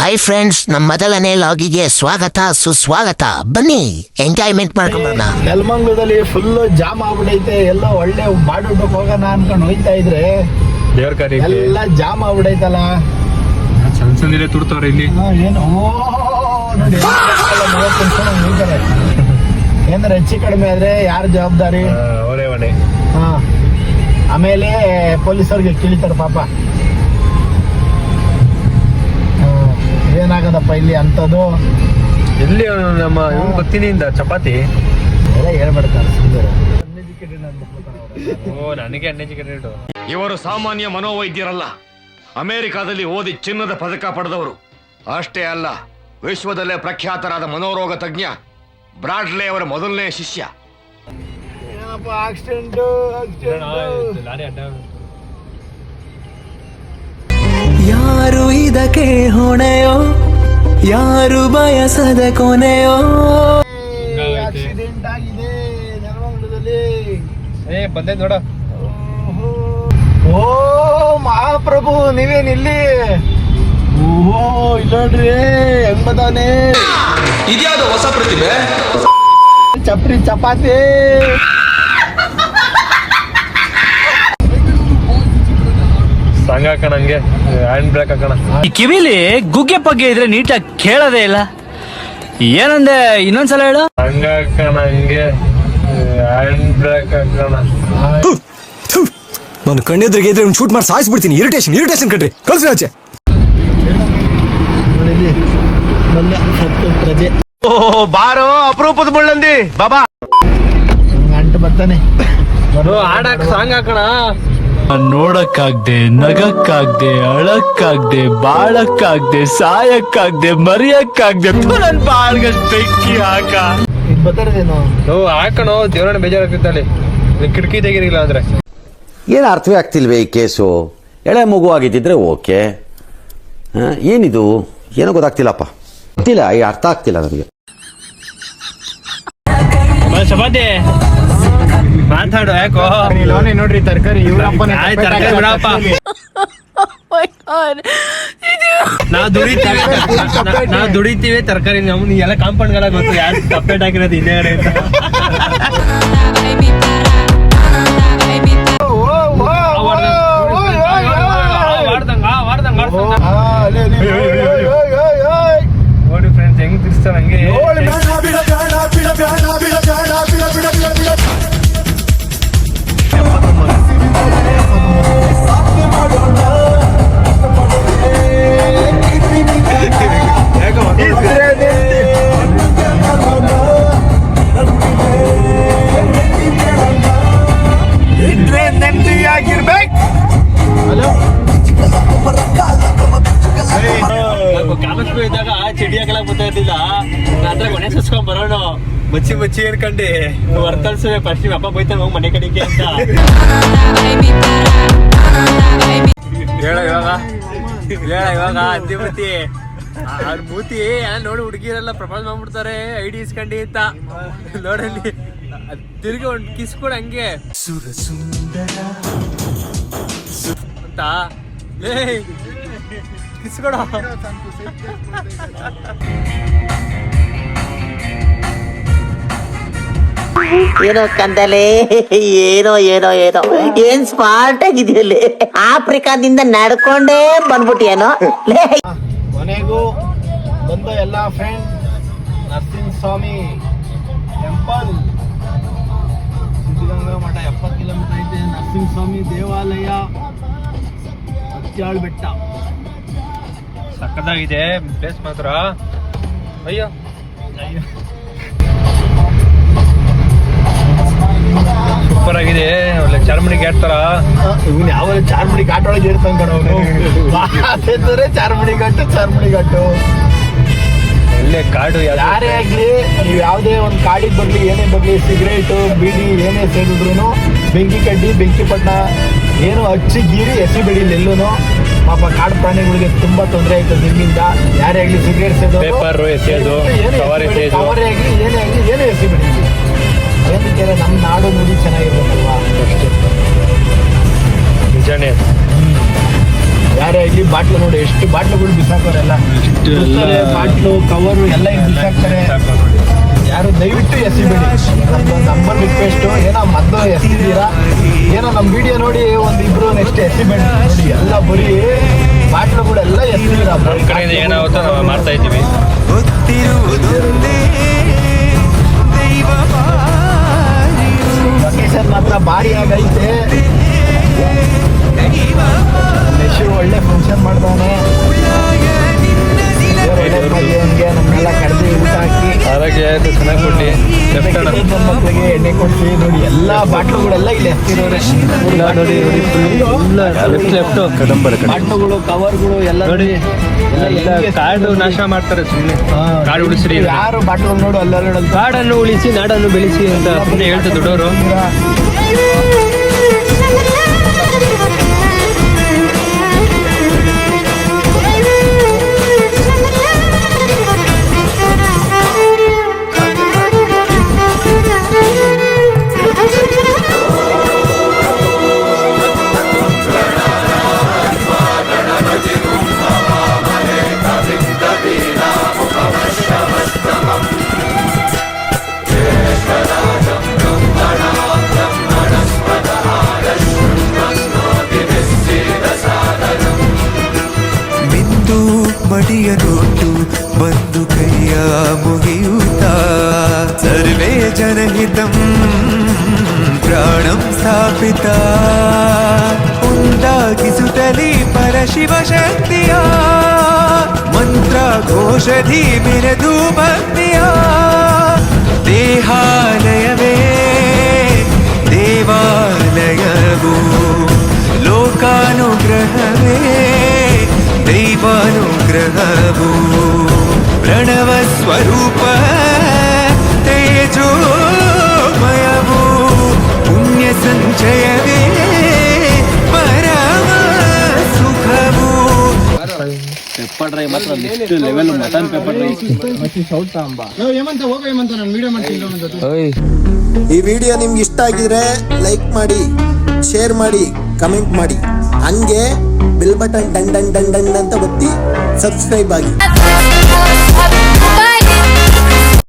Hi friends, ನಮ್ಮ ಮೊದಲನೇ ಲಾಗಿಗೆ ಸ್ವಾಗತ ಸುಸ್ವಾಗತ. ಬನ್ನಿ ಎಂಜಾಯ್ಮೆಂಟ್ ಮಾಡ್ಕೊಂಬರೋಣ. ನೆಲಮಂಗಲದಲ್ಲಿ ಫುಲ್ ಜಾಮ್ ಆಗ್ಬಿಡೈತೆ. ಎಲ್ಲ ಒಳ್ಳೆ ಬಾಡೂಟಕ್ಕೆ ಹೋಗೋಣ ಅನ್ಕೊಂಡು ಹೋಯ್ತಾ ಇದ್ರೆ ದೇವ್ರ ಕಾರ್ಯ ಎಲ್ಲ ಜಾಮ್ ಆಗ್ಬಿಡೈತಲ್ಲ. ಸಣ್ಣ ಸಣ್ಣ ತುಡ್ತಾವ್ರೆ ಇಲ್ಲಿ. ಏನು ನೋಡಿ, 30 ನಿಮಿಷ ಹೋಗ್ತಾರೆ. ಏನಾರ ಹೆಚ್ಚು ಕಡಿಮೆ ಆದ್ರೆ ಯಾರು ಜವಾಬ್ದಾರಿ? ಅವರೇ ಹೊಣೆ. ಹಾ, ಆಮೇಲೆ ಪೊಲೀಸರಿಗೆ ಕೇಳಿತಾರೆ ಪಾಪ. ಏನಾಗದಪ್ಪ ಇಲ್ಲಿ ಅಂತದ್ದು. ಎಲ್ಲಿ ನಮ್ಮ ಇವ್ನು ಬರ್ತೀನಿಂದ ಚಪಾತಿ ಎಲ್ಲ ಹೇಳ್ಬಿಡ್ತಾರೆ ಸುಂದರ. ಓ, ನನಗೆ ಅನ್ಎಜುಕೇಟೆಡ್. ಇವರು ಸಾಮಾನ್ಯ ಮನೋವೈದ್ಯರಲ್ಲ. ಅಮೆರಿಕಾದಲ್ಲಿ ಓದಿ ಚಿನ್ನದ ಪದಕ ಪಡೆದವರು. ಅಷ್ಟೇ ಅಲ್ಲ, ವಿಶ್ವದಲ್ಲೇ ಪ್ರಖ್ಯಾತರಾದ ಮನೋರೋಗ ತಜ್ಞ ಬ್ರಾಡ್ಲೆ ಅವರ ಮೊದಲನೇ ಶಿಷ್ಯ. ಏನಪ್ಪ ಆಕ್ಸಿಡೆಂಟ್ ಲಾರಿ ಅಡ್ಡ. ಯಾರು ಇದಕ್ಕೆ ಹೊಣೆಯೋ, ಯಾರು ಬಯಸದ ಕೊನೆಯೋ. ಆಕ್ಸಿಡೆಂಟ್ ಆಗಿದೆ ನೆಲಮಂಗಲದಲ್ಲಿ. ಬಂದೆ ನೋಡ. ಓ ಮಹಾಪ್ರಭು, ನೀವೇನಿಲ್ಲಿ? ಓ ಇಲ್ಲೋಡ್ರಿ ಹೆಂಗ್ ಬದಾನೆ. ಇದ್ಯಾವುದು ಹೊಸ ಪ್ರತಿಭೆ? ಚಪ್ರಿ ಚಪಾತಿ. ಸಂಘ ಹಾಕೋಣ, ಹಂಗೆ ಹ್ಯಾಂಡ್ ಬ್ರೇಕ್ ಹಾಕೋಣ. ಈ ಕಿವಿಲಿ ಗುಗ್ಗೆ ಪಗ್ಗೆ ಇದ್ರೆ ನೀಟಾಗಿ ಕೇಳೋದೇ ಇಲ್ಲ. ಏನಂದೆ, ಇನ್ನೊಂದ್ಸಲ ಹೇಳು. ಸಂಘ ಹಾಕೋಣ, ಹಂಗೆ ಹ್ಯಾಂಡ್ ಬ್ರೇಕ್ ಹಾಕೋಣ. ನಾನು ಕಣ್ಣೆದ್ರಿಗೆ ಇದ್ರೆ ಒಂದು ಶೂಟ್ ಮಾಡಿ ಸಾಯಿಸ್ಬಿಡ್ತೀನಿ. ಇರಿಟೇಷನ್ ಕಣ್ರಿ, ಕಳ್ಸಿ ಆಚೆ. ಪ್ರಜೆ ಬಾರೋ ಅಪರೂಪದ ಮುಳ್ಳಂದಿ ಬಾಬಾ. ಅಂಟು ಬರ್ತಾನೆ. ಹಾಡಕ್ ಸಾಂಗ್ ಹಾಕೋಣ. ನೋಡಕ್ಕಾಗ್ದೆ, ನಗಕ್ಕಾಗ್ದೆ, ಅಳಕ್ಕಾಗ್ದೆ, ಬಾಳಕ್ಕಾಗ್ದೆ, ಸಾಯಕ್ಕಾಗ್ದೆ, ಮರಿಯಕ್ಕಾಗ್ದೆ. ನನ್ ಬಾಳ್ಗಷ್ಟು ಬೆಂಕಿ ಹಾಕ. ಈಗ ಬರ್ತಾರೇನು? ಹಾಕೋಣ. ದೇವರನ್ನ ಬೇಜಾರಾಗ್ತಿತ್ತಲ್ಲಿ ಕಿಟಕಿ ತೆಗಿರಿಲ್ಲ ಅಂದ್ರೆ. ಏನು ಅರ್ಥವೇ ಆಗ್ತಿಲ್ವೇ ಈ ಕೇಸು? ಎಳೆ ಮಗು ಆಗಿದ್ದಿದ್ರೆ ಓಕೆ. ಏನಿದು ಏನೋ ಗೊತ್ತಾಗ್ತಿಲ್ಲಪ್ಪ, ಗೊತ್ತಿಲ್ಲ, ಈ ಅರ್ಥ ಆಗ್ತಿಲ್ಲ ನನಗೆ. ಚಪಾತಿ ಮಾತಾಡು, ಯಾಕೋ ನೋಡ್ರಿ ತರಕಾರಿ ತರಕಾರಿ ಬಿಡಪ್ಪ. ನಾವ್ ದುಡಿತೀವಿ ತರಕಾರಿ. ನಮ್ಗೆ ಎಲ್ಲ ಕಾಂಪೌಂಡ್ಗಳ ಗೊತ್ತು ಯಾರು ಸಪ್ರೇಟ್ ಆಗಿರೋದು ಹಿಂದೆಗಡೆ ಅಂತ. ನೋಡಿ ಫ್ರೆಂಡ್ಸ್, ಹೆಂಗ್ ತಿರ್ಸ್ತಾರ ಹಂಗೆ. ಕಾಮಸ್ಕೂ ಇದ್ದಾಗ ಚಡಿ ಹಾಕಲಕ್ ಗೊತ್ತಾಗ್ತಿಲ್ಲ. ಹತ್ರ ಮನೆ ಸುಸ್ಕೊಂಡ್ ಬರೋಣ. ಮಚ್ಚಿ ಅನ್ಕಂಡು ವರ್ತಲ್ಸುವೆ. ಫಸ್ಟ್ ನಿಮ್ಮ ಅಪ್ಪ ಬೈತಾನೆ, ಹೋಗಿ ಮನೆ ಕಡೆಗೆ ಅಂತ ಹೇಳ. ಇವಾಗ ಅದ್ದಿ ಅವ್ರ ಮೂತಿ ನೋಡಿ ಹುಡುಗಿರೆಲ್ಲ ಪ್ರಪೋಸ್ ಮಾಡ್ಬಿಡ್ತಾರೆ, ಐಡಿ ಇಸ್ಕಂಡಿ ಅಂತ. ನೋಡಲ್ಲಿ ತಿರ್ಗಿ ಒಂದ್ ಕಿಸ್ ಕೊಡ ಹಂಗೆ ಅಂತ. ಕಿಸ್ ಕೊಡ. ಏನೋ ಕಂದಲೆ, ಏನೋ ಏನೋ ಏನೋ ಏನ್ ಸ್ಮಾರ್ಟ್ ಆಗಿದೆಯಲ್ಲಿ. ಆಫ್ರಿಕಾದಿಂದ ನಡ್ಕೊಂಡೇ ಬಂದ್ಬಿಟ್ಟಿಯೇನೋ. ಮನೆಗೂ ಬಂದು ಎಲ್ಲ ಫ್ರೆಂಡ್ ನರಸಿಂಹ ಸ್ವಾಮಿ ಟೆಂಪಲ್, ಸಿದ್ಧಗಂಗಾ ಮಠ 70 ಕಿಲೋಮೀಟರ್ ಐತೆ. ನರಸಿಂಹ ಸ್ವಾಮಿ ದೇವಾಲಯ, ಅತ್ಯಾಳ್ ಬೆಟ್ಟ. ಸಕ್ಕದಾಗಿದೆ ಪ್ಲೇಸ್ ಮಾತ್ರ. ಅಯ್ಯೋ ಸೂಪರ್ ಆಗಿದೆ. ಒಳ್ಳೆ ಚಾರ್ಮಡಿ ಘಾಟ್ ತರ. ಇವನ್ ಯಾವ ಚಾರ್ಮಡಿ ಘಾಟ್ ಒಳಗೆ ಇರ್ತಾನ ಕಣ ಅವನು. ಚಾರ್ಮಡಿ ಘಾಟು ಒಳ್ಳೆ ಕಾಡು. ಯಾರೇ ಆಗ್ಲಿ, ನೀವು ಯಾವುದೇ ಒಂದು ಕಾಡಿಗೆ ಬರ್ಲಿ, ಏನೇ ಬರ್ಲಿ, ಸಿಗರೇಟು ಬೀಡಿ ಏನೇ ಸೇರಿದ್ರು ಬೆಂಕಿ ಕಡ್ಡಿ, ಬೆಂಕಿ ಪಟ್ಟ ಏನು ಹಚ್ಚಿ ಗೀರಿ ಎಸಿಬೇಡಿ ಎಲ್ಲೂ. ಪಾಪ ಕಾಡು ಪ್ರಾಣಿಗಳಿಗೆ ತುಂಬಾ ತೊಂದರೆ ಆಯ್ತು ನಿಮ್ಮಿಂದ. ಯಾರೇ ಆಗ್ಲಿ ಸಿಗರೇಟ್ ಸೇದೋದು, ಪೇಪರ್ ಎಸೆಯೋದು, ಕವರ್ ಎಸೆಯೋದು, ಕವರೇ ಆಗ್ಲಿ ಏನೇ ಆಗ್ಲಿ ಏನೂ ಎಸಿಬೇಡಿ. ಏನಕ್ಕೆ ನಮ್ಮ ನಾಡು ನುಡಿ ಚೆನ್ನಾಗಿರ್ಬೇಕಲ್ವಾ, ಅಷ್ಟೇ. ನಿಜಾನೇ. ಯಾರೇ ಆಗಲಿ ಬಾಟ್ಲು ನೋಡಿ ಎಷ್ಟು ಬಾಟ್ಲುಗಳು ಬಿಸಾಕೋರೆಲ್ಲ ಬಾಟ್ಲು ಕವರು ಎಲ್ಲ ಹಿಂಗೆ ಬಿಸಾಕ್ತಾರೆ. ಯಾರು ದಯವಿಟ್ಟು ಎಸಿಬೇಡಿ. ನಮ್ಮಲ್ಲಿ ರಿಕ್ವೆಸ್ಟು, ಏನೋ ಮೊದಲು ಎಸಿದ್ದೀರಾ, ಏನೋ ನಮ್ಮ ವಿಡಿಯೋ ನೋಡಿ ಒಂದಿಬ್ರು ನೆಕ್ಸ್ಟ್ ಎಸಿಬೇಡಿ ನೋಡಿ. ಎಲ್ಲ ಬರೀ ಬಾಟ್ಲುಗಳೆಲ್ಲ ಎಸಿದ್ದೀರಾ. ಏನಾಗುತ್ತೋ ನಾವು ಮಾಡ್ತಾ ಇದ್ದೀವಿ. ಲೊಕೇಶನ್ ಮಾತ್ರ ಭಾರಿ ಆಗೈತೆ. ನೆಕ್ಸ್ಟ್ ಒಳ್ಳೆ ಫಂಕ್ಷನ್ ಮಾಡ್ತಾನೆ. ಅವನಿಗೆ ನಮ್ಮೆಲ್ಲ ಕರೆದು ಊಟ ಹಾಕಿ ಆರೋಗ್ಯ ಚೆನ್ನಾಗಿ ಕೊಟ್ಟು ಮಕ್ಕಳಿಗೆ ಎಣ್ಣೆ ಕೊಟ್ಟು ನೋಡಿ ಎಲ್ಲ ಬಾಟ್ಲುಗಳೆಲ್ಲ ಇಲ್ಲಿ ಎತ್ತಿರೋರೆ ನೋಡಿ ಲೆಫ್ಟ್ ಬಾಟ್ಲುಗಳು ಕವರ್ಗಳು ಎಲ್ಲ ನೋಡಿ ಕಾಡು ನಾಶ ಮಾಡ್ತಾರೆ ಸುಮ್ಮನೆ. ಕಾಡು ಉಳಿಸ್ರಿ, ಯಾರು ಬಾಟ್ಲು ನೋಡು ಅಲ್ಲ ಕಾಡನ್ನು ಉಳಿಸಿ ನಾಡನ್ನು ಬೆಳೆಸಿ ಅಂತ ಸುಮ್ಮನೆ ಹೇಳ್ತಾರೆ ದೊಡ್ಡವರು. ಮಡಿಯನೊಟ್ಟು ಬಂದು ಕೈಯ ಮುಗಿಯುತ್ತ ಸರ್ವೇ ಜನಹಿತಂ ಪ್ರಾಣಂ ಸ್ಥಾಪಿತ ಉಂಟಾಗಿಸುತ್ತಲೇ ಪರಶಿವ ಶಕ್ತಿಯ ಮಂತ್ರ ಘೋಷಧಿ ಮೆರೆದು ಭಕ್ತಿಯ ದೇಹಾಲಯವೇ ದೇವಾಲಯವು ಲೋಕಾನುಗ್ರಹವೇ ದೈವಾನುಗ್ರಹವು ಪ್ರಣವ ಸ್ವರೂಪ ತೇಜೋಮಯವು ಪುಣ್ಯ ಸಂಚಯವೇ ಪರಮ ಸುಖವು. ಪೆಪ್ಪರ್ ಡ್ರೈ ಮಾತ್ರ next level mutton pepper dry. ಈ ವಿಡಿಯೋ ನಿಮ್ಗೆ ಇಷ್ಟ ಆಗಿದ್ರೆ ಲೈಕ್ ಮಾಡಿ, ಶೇರ್ ಮಾಡಿ, ಕಮೆಂಟ್ ಮಾಡಿ, ಹಂಗೆ bell button done done done done ಅಂತ ಒತ್ತಿ ಸಬ್ಸ್ಕ್ರೈಬ್ ಆಗಿ.